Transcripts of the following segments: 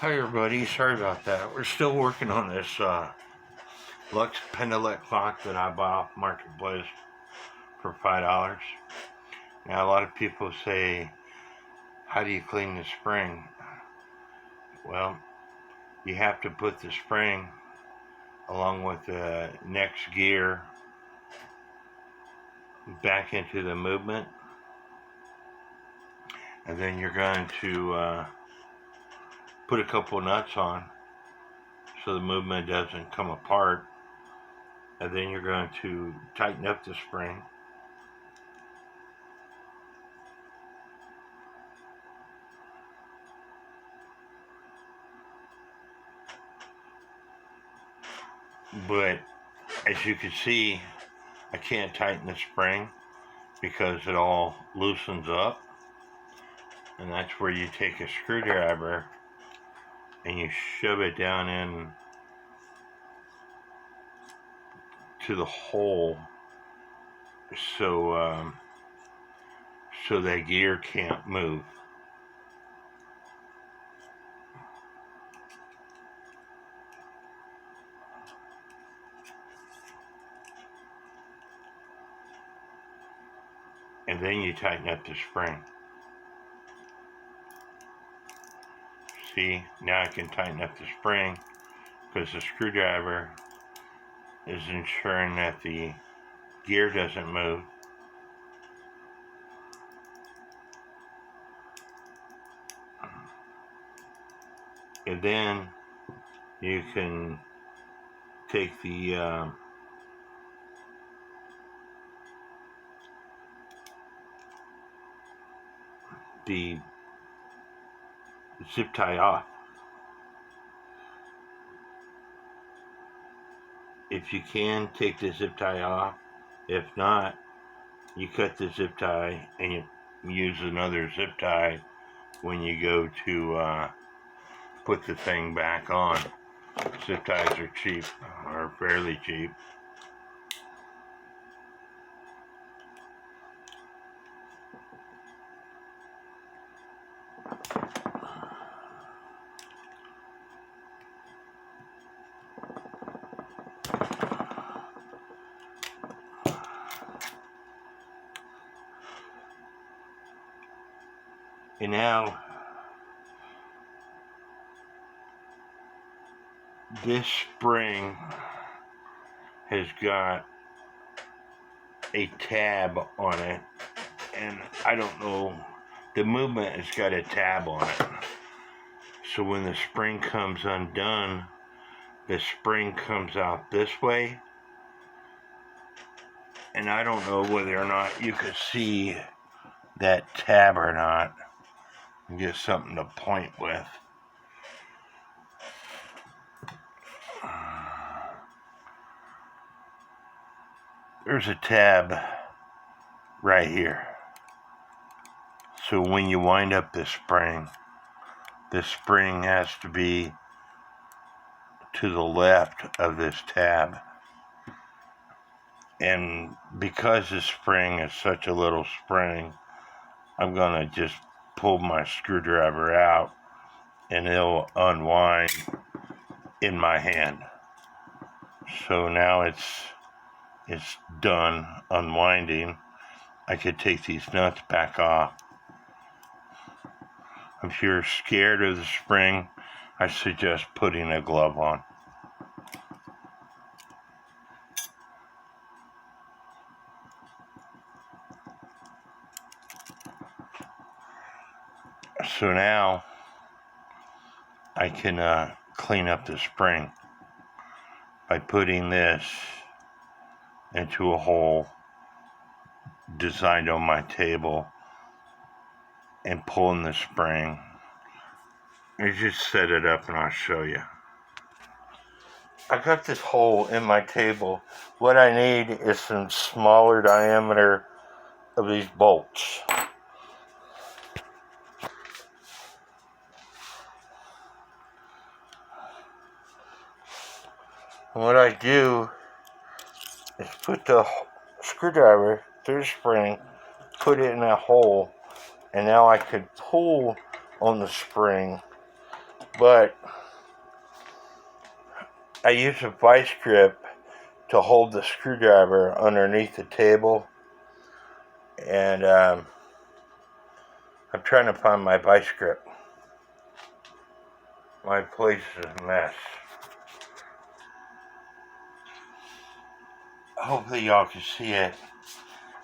Hi everybody, sorry about that. We're still working on this Lux Penduluette clock that I bought off Marketplace for $5. Now a lot of people say, how do you clean the spring? Well, you have to put the spring along with the next gear back into the movement, and then you're going to put a couple nuts on so the movement doesn't come apart, and then you're going to tighten up the spring. But as you can see, I can't tighten the spring because it all loosens up, and that's where you take a screwdriver and you shove it down in to the hole so that gear can't move. And then you tighten up the spring. See, now I can tighten up the spring because the screwdriver is ensuring that the gear doesn't move. And then you can take the zip tie off. If you can, take the zip tie off. If not, you cut the zip tie and you use another zip tie when you go to put the thing back on. Zip ties are cheap, or fairly cheap. And now, this spring has got a tab on it, and I don't know, the movement has got a tab on it. So when the spring comes undone, the spring comes out this way. And I don't know whether or not you could see that tab or not. Get something to point with. There's a tab right here. So when you wind up the spring has to be to the left of this tab. And because this spring is such a little spring, I'm gonna just pull my screwdriver out and it'll unwind in my hand. So now it's done unwinding. I could take these nuts back off. If you're scared of the spring, I suggest putting a glove on. So now I can clean up the spring by putting this into a hole designed on my table and pulling the spring. I just set it up and I'll show you. I got this hole in my table. What I need is some smaller diameter of these bolts. And what I do is put the screwdriver through the spring, put it in that hole, and now I could pull on the spring but I use a vice grip to hold the screwdriver underneath the table, and I'm trying to find my vice grip. My place is a mess. Hopefully y'all can see it.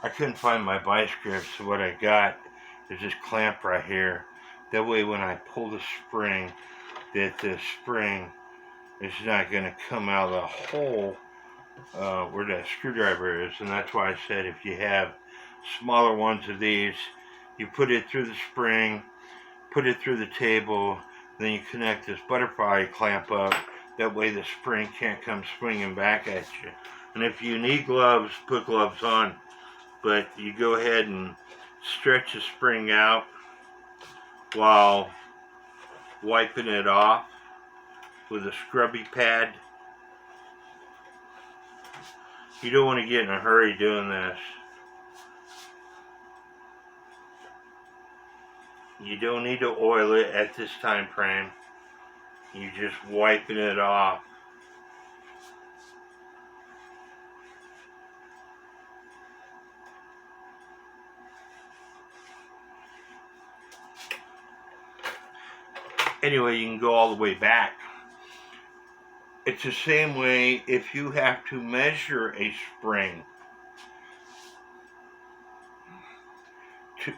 I couldn't find my vice grip, so what I got is this clamp right here. That way when I pull the spring, that the spring is not going to come out of the hole where that screwdriver is. And that's why I said if you have smaller ones of these, you put it through the spring, put it through the table, then you connect this butterfly clamp up. That way the spring can't come swinging back at you. And if you need gloves, put gloves on. But you go ahead and stretch the spring out while wiping it off with a scrubby pad. You don't want to get in a hurry doing this. You don't need to oil it at this time frame. You're just wiping it off. Anyway, you can go all the way back. It's the same way if you have to measure a spring,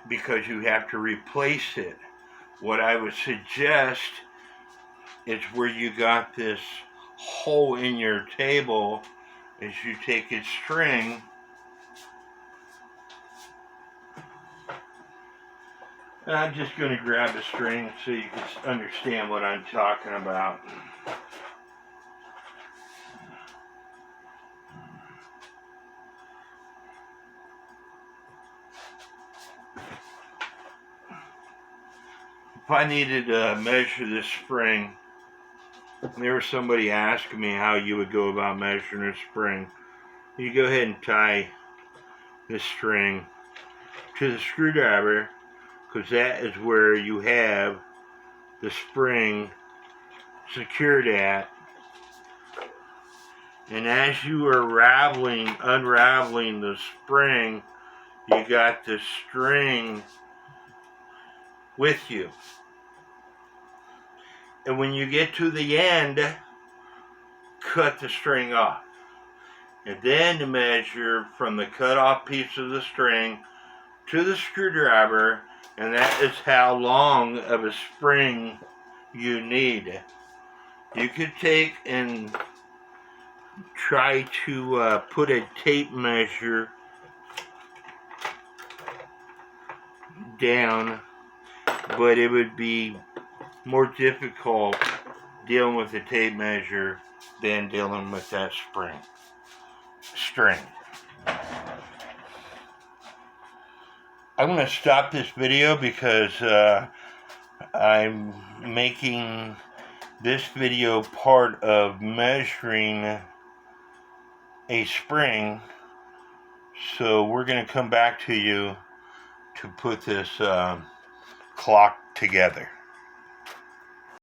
because you have to replace it. What I would suggest is where you got this hole in your table is you take a string and I'm just going to grab a string so you can understand what I'm talking about. If I needed to measure this spring, there was somebody asking me how you would go about measuring a spring. You go ahead and tie this string to the screwdriver, because that is where you have the spring secured at. And as you are unraveling the spring, you got the string with you. And when you get to the end, cut the string off. And then to measure from the cut off piece of the string to the screwdriver, and that is how long of a spring you need. You could take and try to put a tape measure down, but it would be more difficult dealing with the tape measure than dealing with that string. I'm going to stop this video because I'm making this video part of measuring a spring, so we're going to come back to you to put this clock together.